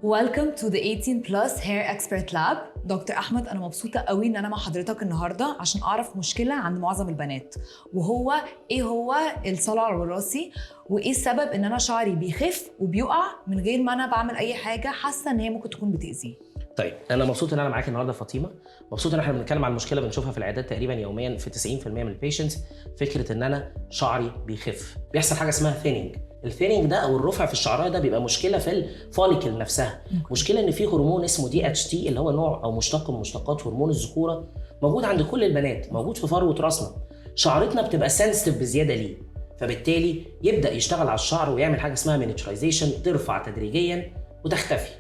Welcome to the 18 plus hair expert lab. دكتور أحمد، أنا مبسوطة قوي إن أنا مع حضرتك النهاردة عشان أعرف مشكلة عند معظم البنات، وهو إيه هو الصلع الوراثي، وإيه السبب إن أنا شعري بيخف وبيقع من غير ما أنا بعمل أي حاجة حاسة إن هي ممكن تكون بتأذيه. طيب انا مبسوط ان انا معاكي النهارده فاطمه، مبسوط ان احنا بنتكلم عن مشكله بنشوفها في العيادات تقريبا يوميا في 90% من البيشنتس، فكره ان انا شعري بيخف. بيحصل حاجه اسمها ثيننج. الثيننج ده او الرفع في الشعرايه ده بيبقى مشكله في الفوليكل نفسها. مشكله ان في هرمون اسمه DHT اللي هو نوع او مشتق من مشتقات هرمون الذكوره، موجود عند كل البنات، موجود في فروه راسنا. شعرتنا بتبقى سنسيتيف بزياده ليه، فبالتالي يبدا يشتغل على الشعر ويعمل حاجه اسمها مينيتشرايزيشن، ترفع تدريجيا وتختفي.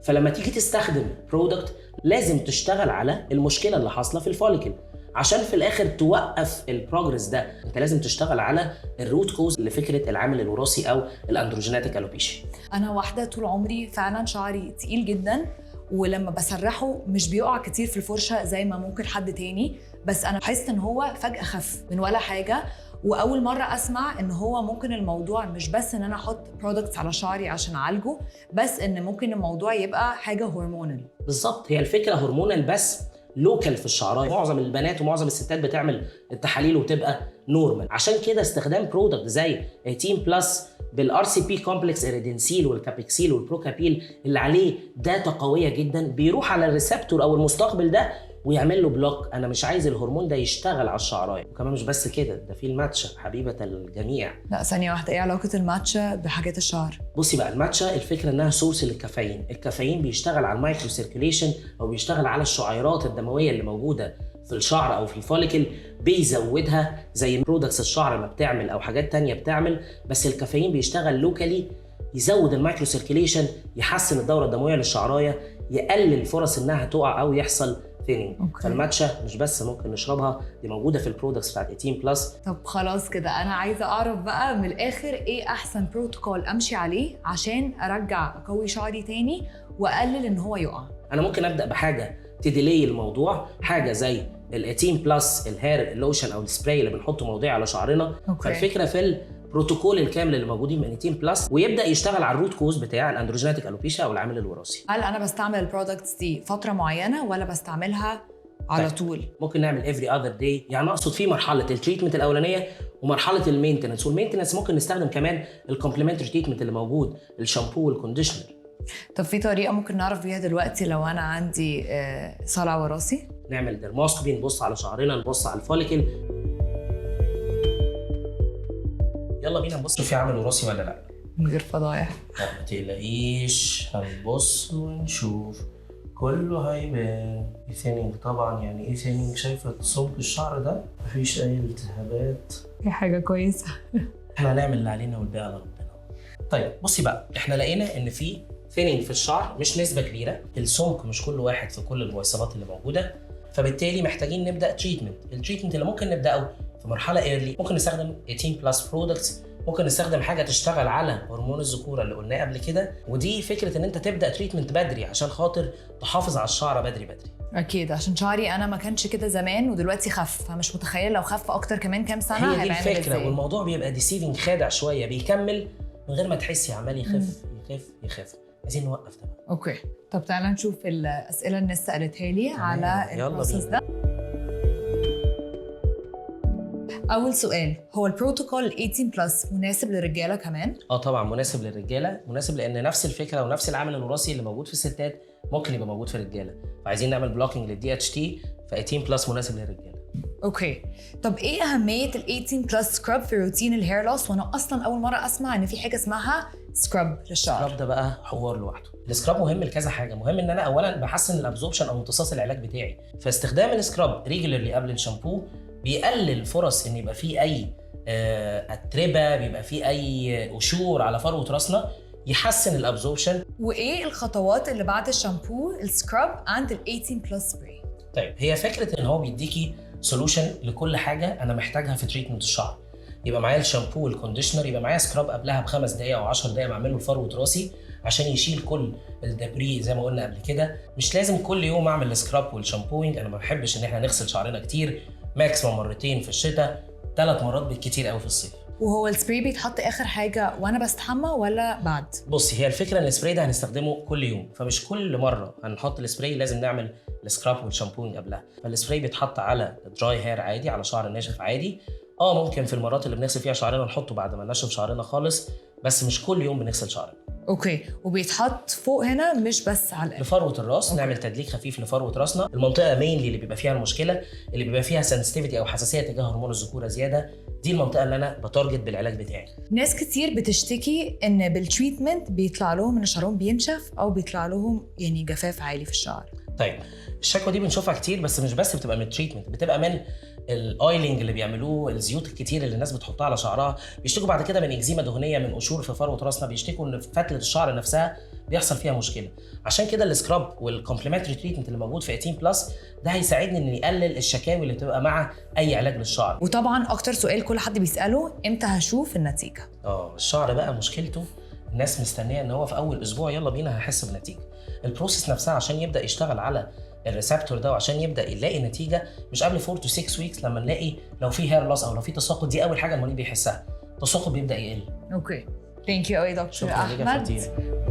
فلما تيجي تستخدم برودكت لازم تشتغل على المشكله اللي حاصله في الفوليكل عشان في الاخر توقف البروجرس ده. انت لازم تشتغل على الروت كوز لفكره العامل الوراثي او الاندروجيناتيك الوبيشيا. أنا واحدة طول عمري فعلا شعري تقيل جدا، ولما بسرحه مش بيقع كتير في الفرشة زي ما ممكن حد تاني، بس أنا حاسة إن هو فجأة خف من ولا حاجة. واول مره اسمع ان هو ممكن الموضوع مش بس ان انا احط برودكتس على شعري عشان اعالجه، بس ان ممكن الموضوع يبقى حاجه هرمونال. بالظبط، هي الفكره هرمونال بس لوكال في الشعرايه. معظم البنات ومعظم الستات بتعمل التحاليل وتبقى نورمال. عشان كده استخدام برودكت زي 18 بلس بالRCP كومبلكس إريدنسيل والكابيكسيل والبروكابيل اللي عليه داتا قويه جدا بيروح على الريسبتور او المستقبل ده ويعمل له بلوك. انا مش عايز الهرمون ده يشتغل على الشعرايه. وكمان مش بس كده، ده في الماتشا حبيبه الجميع. لا ثانيه واحده، ايه علاقه الماتشا بحاجات الشعر؟ بصي بقى، الماتشا الفكره انها سورس للكافيين. الكافيين بيشتغل على المايكرو سيركيوليشن او بيشتغل على الشعيرات الدمويه اللي موجوده في الشعر او في الفوليكل، بيزودها زي برودكتس الشعر ما بتعمل او حاجات تانية بتعمل. بس الكافيين بيشتغل لوكالي، يزود المايكرو سيركيوليشن، يحسن الدوره الدمويه للشعرايه، يقلل فرص انها تقع او يحصل ثيننج. فالماتشا مش بس ممكن نشربها، دي موجوده في البرودكتس بتاعت 18 بلس. طب خلاص كده، انا عايزه اعرف بقى من الاخر ايه احسن بروتوكول امشي عليه عشان ارجع اقوي شعري تاني واقلل ان هو يقع. انا ممكن ابدا بحاجه تديلي الموضوع، حاجه زي ال 18 بلس الهير لوشن او السبراي اللي بنحطه موضعي على شعرنا. فالفكره في البروتوكول الكامل اللي موجودين من 18 بلس، ويبدا يشتغل على الروت كوز بتاع الاندروجيناتيك الوبيشيا او العامل الوراثي. هل انا بستعمل البرودكتس دي فتره معينه ولا بستعملها على طول؟ ممكن نعمل every other day، يعني اقصد في مرحله التريتمنت الاولانيه ومرحله المينتنس. والمينتنس ممكن نستخدم كمان الكومبلمنتري تريتمنت اللي موجود، الشامبو والكونديشنر. طب في طريقه ممكن نعرف بيها دلوقتي لو انا عندي صلع وراثي؟ نعمل درموسكوبي، نبص على شعرنا، نبص على الفوليكل. يلا بينا نبص في عامل وراثي ولا لا من غير فضايح. ما تقلقيش، هنبص ونشوف كله هيبان. ايه ثيننج طبعا. يعني ايه ثيننج؟ شايفه سمك الشعر ده مفيش اي التهابات، دي حاجه كويسه. احنا هنعمل اللي علينا والباقي على ربنا. طيب بصي بقى، احنا لقينا ان في ثيننج في الشعر مش نسبه كبيره، السمك مش كل واحد في كل البويصلات اللي موجوده، فبالتالي محتاجين نبدا تريتمنت. التريتمنت اللي ممكن نبداه في مرحله ايرلي ممكن نستخدم 18 بلس برودكتس، ممكن نستخدم حاجه تشتغل على هرمون الذكوره اللي قلناه قبل كده. ودي فكره ان انت تبدا تريتمنت بدري عشان خاطر تحافظ على الشعر بدري. اكيد، عشان شعري انا ما كانش كده زمان ودلوقتي خف، فمش متخيل لو خف اكتر كمان كام سنه هي دي الفكره. والموضوع بيبقى ديسيفنج، خادع شويه، بيكمل من غير ما تحسي، عمال يخف يخف يخف. عايزين نوقف ده. اوكي، طب تعالى نشوف الاسئله اللي الناس سالتها لي على البروسيس ده. اول سؤال، هو البروتوكول 18 بلس مناسب للرجاله كمان؟ طبعا مناسب للرجاله، مناسب لان نفس الفكره ونفس العامل الوراثي اللي موجود في الستات ممكن يبقى موجود في الرجاله، فعايزين نعمل بلوكينج للDHT، ف 18 بلس مناسب للرجاله. اوكي، طب ايه اهميه ال 18 بلس سكراب في روتين الهير لوس؟ وانا اصلا اول مره اسمع ان في حاجه اسمها سكراب للشعر. السكراب ده بقى حوار لوحده. السكراب مهم لكذا حاجه. مهم ان انا اولا بحسن الابزوربشن او امتصاص العلاج بتاعي، فاستخدام السكراب ريجولرلي قبل الشامبو بيقلل فرص ان يبقى فيه اي اتربه، بيبقى فيه اي قشور على فروه راسنا، يحسن الابزوربشن. وايه الخطوات اللي بعد الشامبو السكراب عند ال 18 بلس سبراي؟ طيب، هي فكره ان هو بيديكي سولوشن لكل حاجه انا محتاجها في تريتمنت الشعر. يبقى معايا الشامبو والكونديشنر، يبقى معايا سكراب قبلها ب5 دقائق او 10 دقائق بعمله لفروه راسي عشان يشيل كل الدبري زي ما قلنا قبل كده. مش لازم كل يوم اعمل السكراب والشامبوينج، انا ما بحبش ان احنا نغسل شعرنا كتير، ماكسيموم مرتين في الشتاء، 3 مرات بالكتير قوي في الصيف. وهو السبراي بيتحط اخر حاجه وانا بستحمى ولا بعد؟ بصي، هي الفكره ان السبراي ده هنستخدمه كل يوم، فمش كل مره هنحط السبراي لازم نعمل السكراب والشامبوينج قبلها. فالسبراي بيتحط على دراي هير عادي، على شعر ناشف عادي. ممكن في المرات اللي بنغسل فيها شعرنا نحطه بعد ما ننشف شعرنا خالص، بس مش كل يوم بنغسل شعرنا. اوكي، وبيتحط فوق هنا مش بس على القلب؟ لفروه الراس. أوكي. نعمل تدليك خفيف لفروه راسنا، المنطقه مينلي اللي بيبقى فيها المشكله، اللي بيبقى فيها سنسيتيفيتي او حساسيه تجاه هرمون الذكوره زياده، دي المنطقه اللي انا بتارجت بالعلاج بتاعي. ناس كتير بتشتكي ان بالتريتمنت بيطلع لهم ان شعرهم بينشف او بيطلع لهم يعني جفاف عالي في الشعر. طيب الشكوى دي بنشوفها كتير، بس مش بس بتبقى من التريتمنت، بتبقى من الاويلنج اللي بيعملوه، الزيوت الكتير اللي الناس بتحطها على شعرها. بيشتكوا بعد كده من اكزيما دهنيه، من قشور في فروه راسنا، بيشتكوا ان فتله الشعر نفسها بيحصل فيها مشكله. عشان كده السكراب والكومبلمنتري تريتمنت اللي موجود في 18 بلس ده هيساعدني ان يقلل الشكاوي اللي بتبقى مع اي علاج للشعر. وطبعا اكتر سؤال كل حد بيساله، امتى هشوف النتيجه؟ الشعر بقى مشكلته الناس مستنيه ان هو في اول اسبوع يلا بينا هحس بالنتيجه. البروسيس نفسها عشان يبدا يشتغل على الريسبتور ده وعشان يبدا يلاقي نتيجه مش قبل 4 to 6 ويكس. لما نلاقي لو في هير لوس او لو في تساقط، دي اول حاجه المريض بيحسها، التساقط بيبدا يقل. اوكي، ثانك يو قوي دكتور شكرا ليك يا احمد. فاطمة.